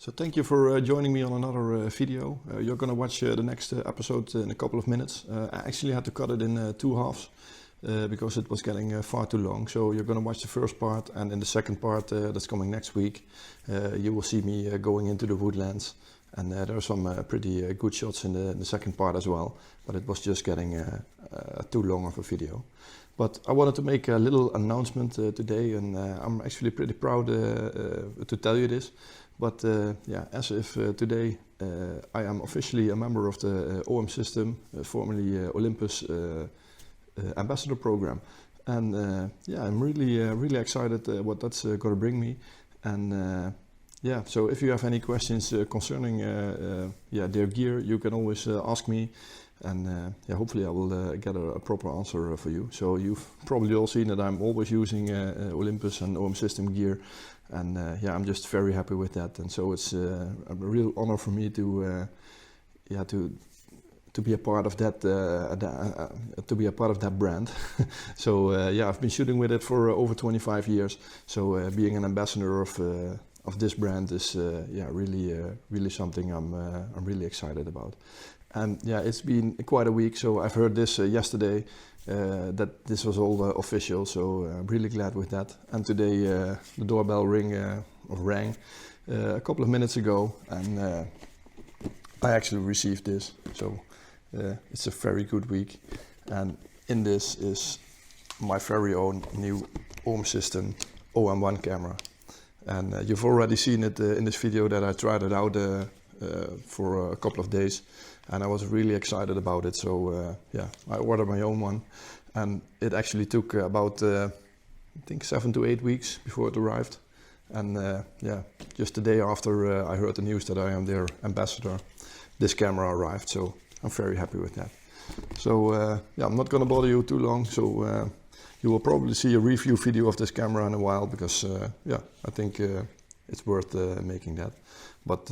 So thank you for joining me on another video. You're going to watch the next episode in a couple of minutes. I actually had to cut it in two halves because it was getting far too long. So you're going to watch the first part, and in the second part that's coming next week, you will see me going into the woodlands. And there are some pretty good shots in the second part as well, but it was just getting too long of a video. But I wanted to make a little announcement today, and I'm actually pretty proud to tell you this. But yeah, as if today I am officially a member of the OM system, formerly Olympus ambassador program. And yeah, I'm really excited what that's going to bring me. And yeah, so if you have any questions concerning yeah, their gear, you can always ask me. And yeah, hopefully I will get a proper answer for you. So you've probably all seen that I'm always using Olympus and OM system gear. And yeah, I'm just very happy with that. And so it's a real honor for me to yeah, to be a part of that to be a part of that brand. So yeah, I've been shooting with it for over 25 years. So being an ambassador of this brand is yeah, really something I'm really excited about. And yeah, it's been quite a week, so I've heard this yesterday that this was all official, so I'm really glad with that. And today the doorbell rang a couple of minutes ago, and I actually received this, so it's a very good week. And in this is my very own new OM system OM1 camera. And you've already seen it in this video that I tried it out for a couple of days, and I was really excited about it. So yeah, I ordered my own one, and it actually took about I think 7 to 8 weeks before it arrived. And yeah, just the day after I heard the news that I am their ambassador, this camera arrived. So I'm very happy with that. So yeah, I'm not going to bother you too long. So you will probably see a review video of this camera in a while, because yeah, I think it's worth making that. But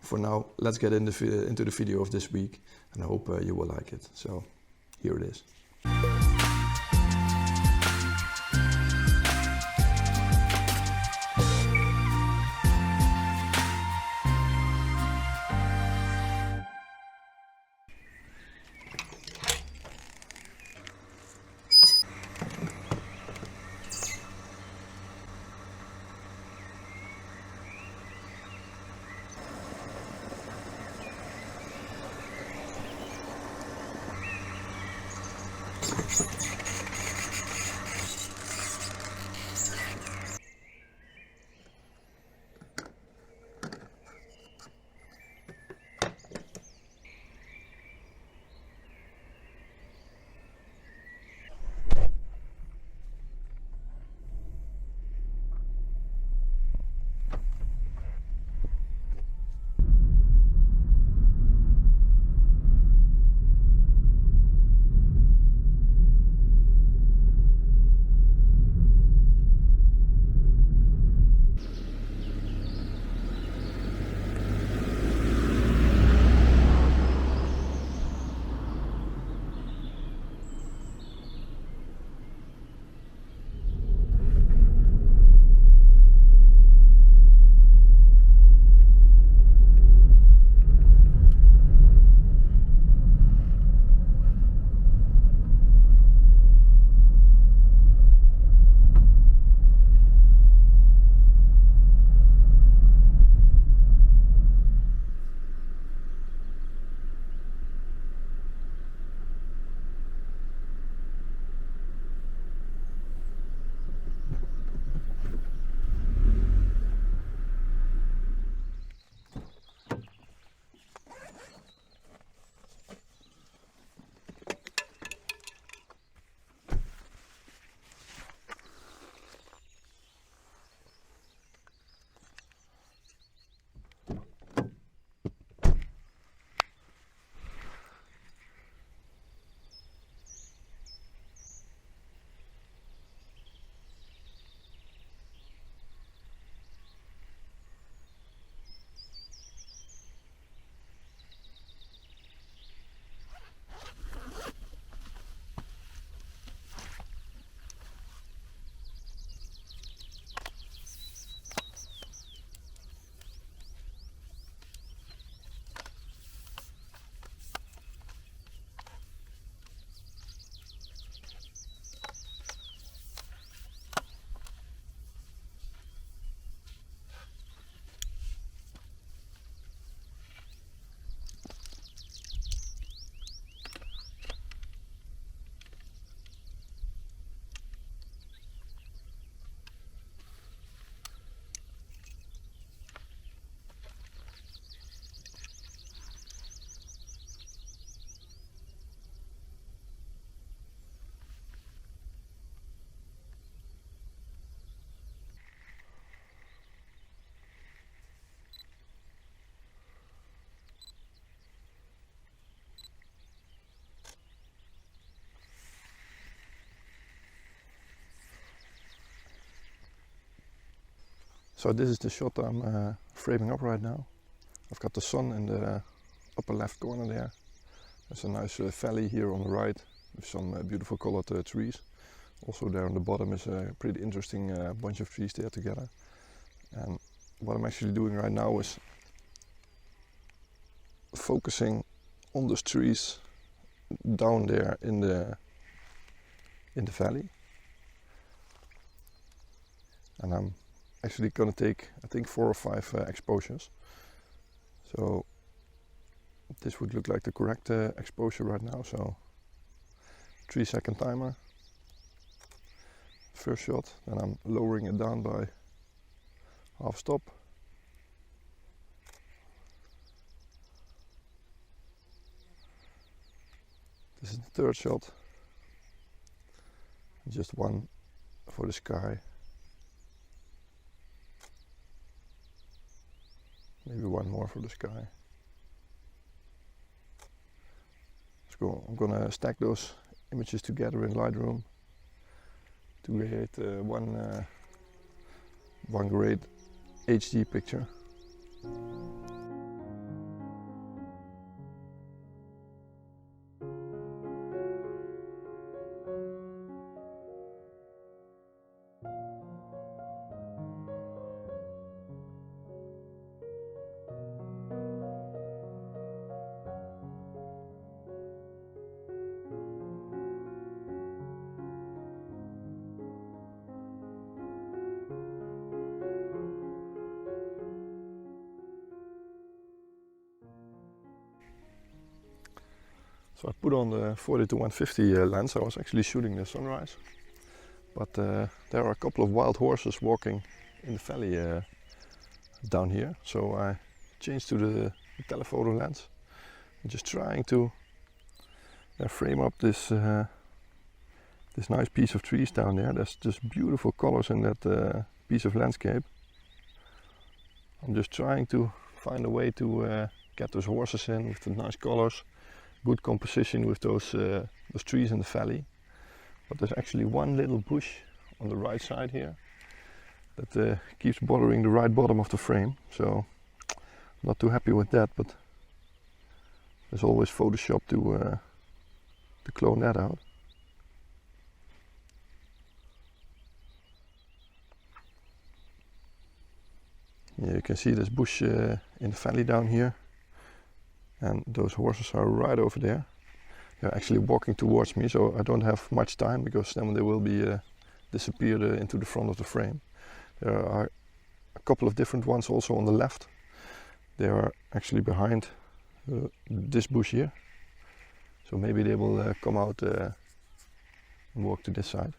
for now, let's get into the video of this week, and I hope you will like it. So here it is. So this is the shot I'm framing up right now. I've got the sun in the upper left corner there. There's a nice valley here on the right with some beautiful colored trees. Also there on the bottom is a pretty interesting bunch of trees there together. And what I'm actually doing right now is focusing on those trees down there in the valley. And I'm actually going to take, I think, 4 or 5 exposures. So this would look like the correct exposure right now. So 3-second timer, first shot, then I'm lowering it down by half stop. This is the third shot, just one for the sky. Maybe one more for the sky. Let's go. I'm gonna stack those images together in Lightroom to create one great HD picture. So I put on the 40-150 lens. I was actually shooting the sunrise, but there are a couple of wild horses walking in the valley down here. So I changed to the telephoto lens. I'm just trying to frame up this this nice piece of trees down there. There's just beautiful colors in that piece of landscape. I'm just trying to find a way to get those horses in with the nice colors. Good composition with those trees in the valley. But there's actually one little bush on the right side here that keeps bothering the right bottom of the frame. So I'm not too happy with that, but there's always Photoshop to clone that out. Yeah, you can see this bush in the valley down here. And those horses are right over there. They're actually walking towards me, so I don't have much time because then they will be disappeared into the front of the frame. There are a couple of different ones also on the left. They are actually behind this bush here. So maybe they will come out and walk to this side.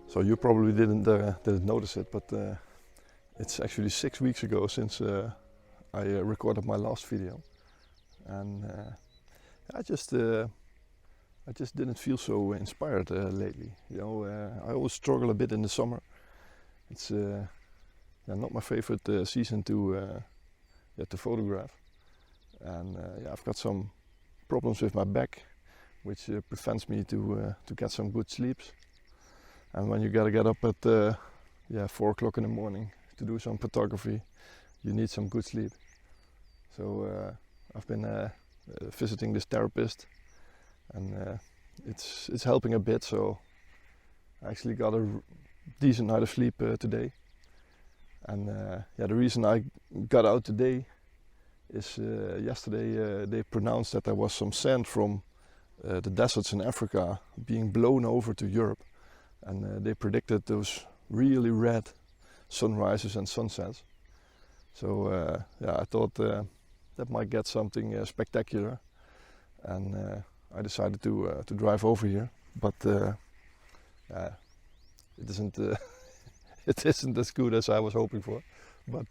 So you probably didn't notice it, but it's actually 6 weeks ago since I recorded my last video, and I just didn't feel so inspired lately. You know, I always struggle a bit in the summer. It's not my favorite season to photograph, and I've got some problems with my back, which prevents me to get some good sleeps. And when you gotta get up at 4 o'clock in the morning to do some photography, you need some good sleep. So I've been visiting this therapist, and it's helping a bit. So I actually got a decent night of sleep today. And yeah, the reason I got out today is yesterday they pronounced that there was some sand from the deserts in Africa being blown over to Europe, and they predicted those really red sunrises and sunsets. So yeah, I thought that might get something spectacular, and I decided to drive over here. But it isn't it isn't as good as I was hoping for. But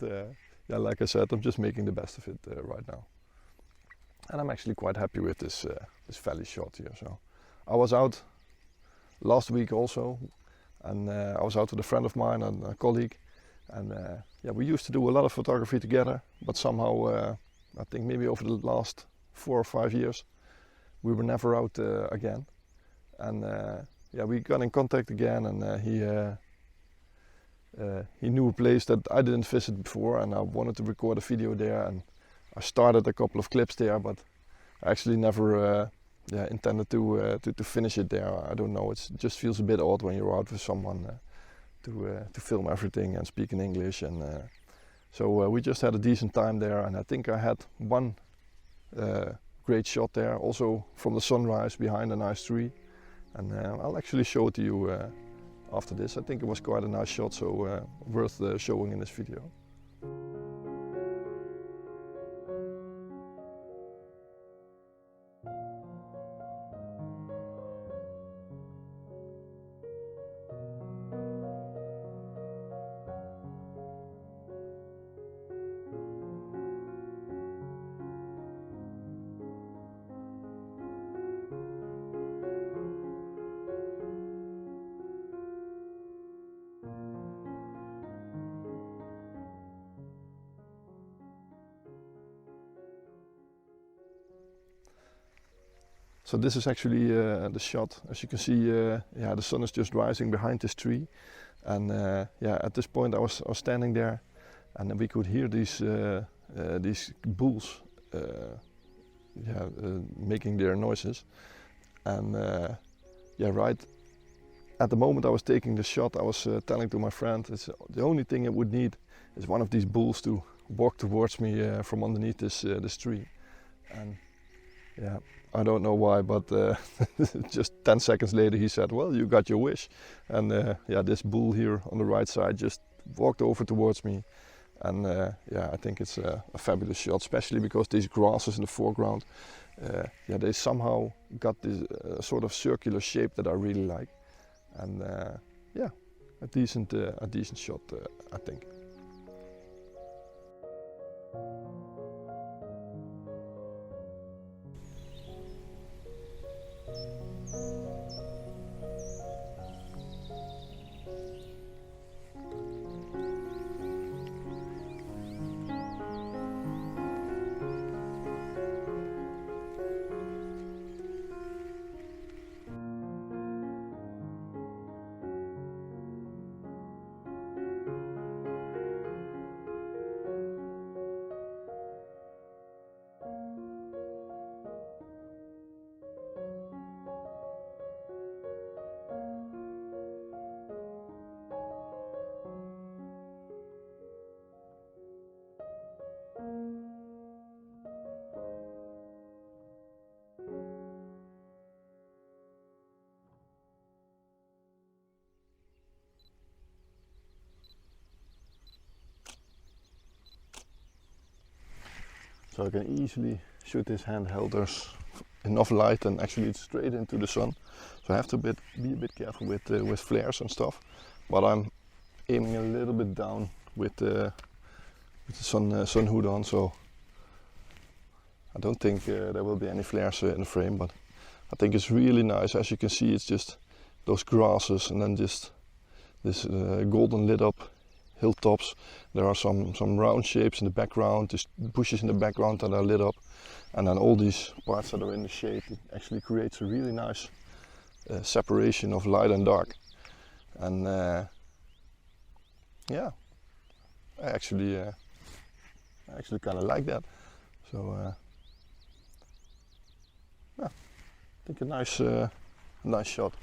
yeah, like I said, I'm just making the best of it right now, and I'm actually quite happy with this valley shot here. So I was out last week also, and I was out with a friend of mine and a colleague, and yeah, we used to do a lot of photography together, but somehow I think maybe over the last 4 or 5 years we were never out again. And yeah, we got in contact again, and he knew a place that I didn't visit before, and I wanted to record a video there, and I started a couple of clips there, but I actually never yeah, intended to finish it there. I don't know, it just feels a bit odd when you're out with someone to film everything and speak in English, and so we just had a decent time there, and I think I had one great shot there, also from the sunrise behind a nice tree, and I'll actually show it to you after this. I think it was quite a nice shot, so worth showing in this video. So this is actually the shot. As you can see, yeah, the sun is just rising behind this tree, and yeah, at this point I was standing there, and we could hear these bulls, yeah, making their noises, and yeah, right at the moment I was taking the shot, I was telling to my friend, it's the only thing it would need is one of these bulls to walk towards me from underneath this tree, and yeah, I don't know why, but just 10 seconds later he said, well, you got your wish. And yeah, this bull here on the right side just walked over towards me. And yeah, I think it's a fabulous shot, especially because these grasses in the foreground, yeah, they somehow got this sort of circular shape that I really like. And yeah, a decent shot, I think. So I can easily shoot this handheld. There's enough light, and actually it's straight into the sun. So I have to be a bit careful with flares and stuff. But I'm aiming a little bit down with the sun hood on, so I don't think there will be any flares in the frame. But I think it's really nice. As you can see, it's just those grasses, and then just this golden lit up hilltops. There are some round shapes in the background, just bushes in the background that are lit up, and then all these parts that are in the shade. It actually creates a really nice separation of light and dark, and yeah, I actually kind of like that. So yeah, I think a nice shot.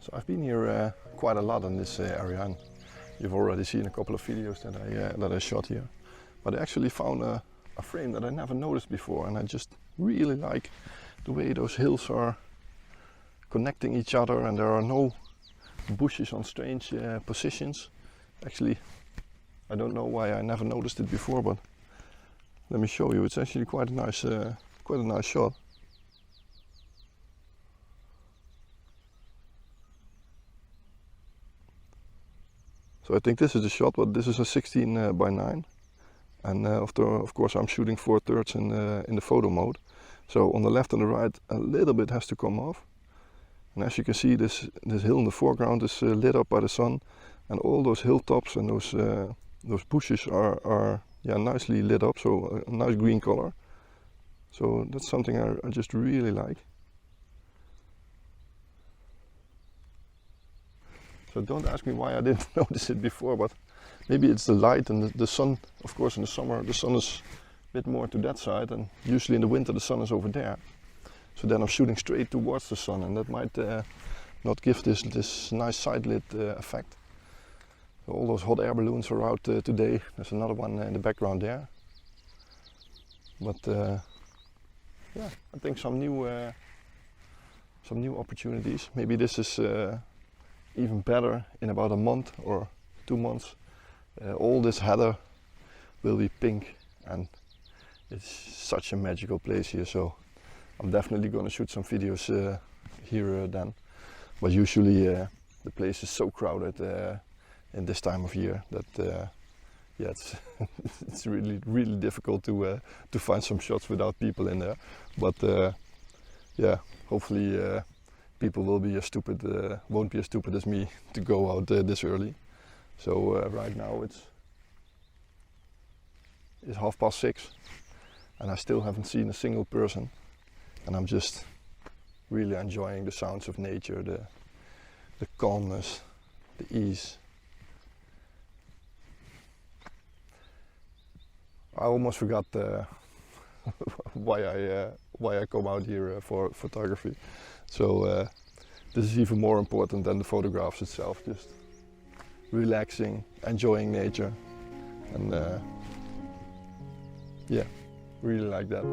So I've been here quite a lot in this area, and you've already seen a couple of videos that I shot here. But I actually found a frame that I never noticed before, and I just really like the way those hills are connecting each other, and there are no bushes on strange positions. Actually, I don't know why I never noticed it before, but let me show you. It's actually quite a nice shot. So I think this is the shot, but this is a 16 by 9, and of course I'm shooting 4/3 in the photo mode. So on the left and the right, a little bit has to come off. And as you can see, this hill in the foreground is lit up by the sun, and all those hilltops and those bushes are nicely lit up. So a nice green color. So that's something I just really like. So don't ask me why I didn't notice it before, but maybe it's the light and the sun. Of course, in the summer the sun is a bit more to that side, and usually in the winter the sun is over there. So then I'm shooting straight towards the sun, and that might not give this nice side lit effect. So all those hot air balloons are out today. There's another one in the background there. But yeah, I think some new opportunities. Maybe this is even better in about a month or 2 months. All this heather will be pink, and it's such a magical place here. So I'm definitely going to shoot some videos here then. But usually the place is so crowded in this time of year that yeah, it's really difficult to find some shots without people in there. But yeah, hopefully people won't be as stupid as me to go out this early. So right now it's 6:30, and I still haven't seen a single person, and I'm just really enjoying the sounds of nature, the calmness, the ease. I almost forgot why I come out here for photography. So this is even more important than the photographs itself. Just relaxing, enjoying nature, and yeah, really like that.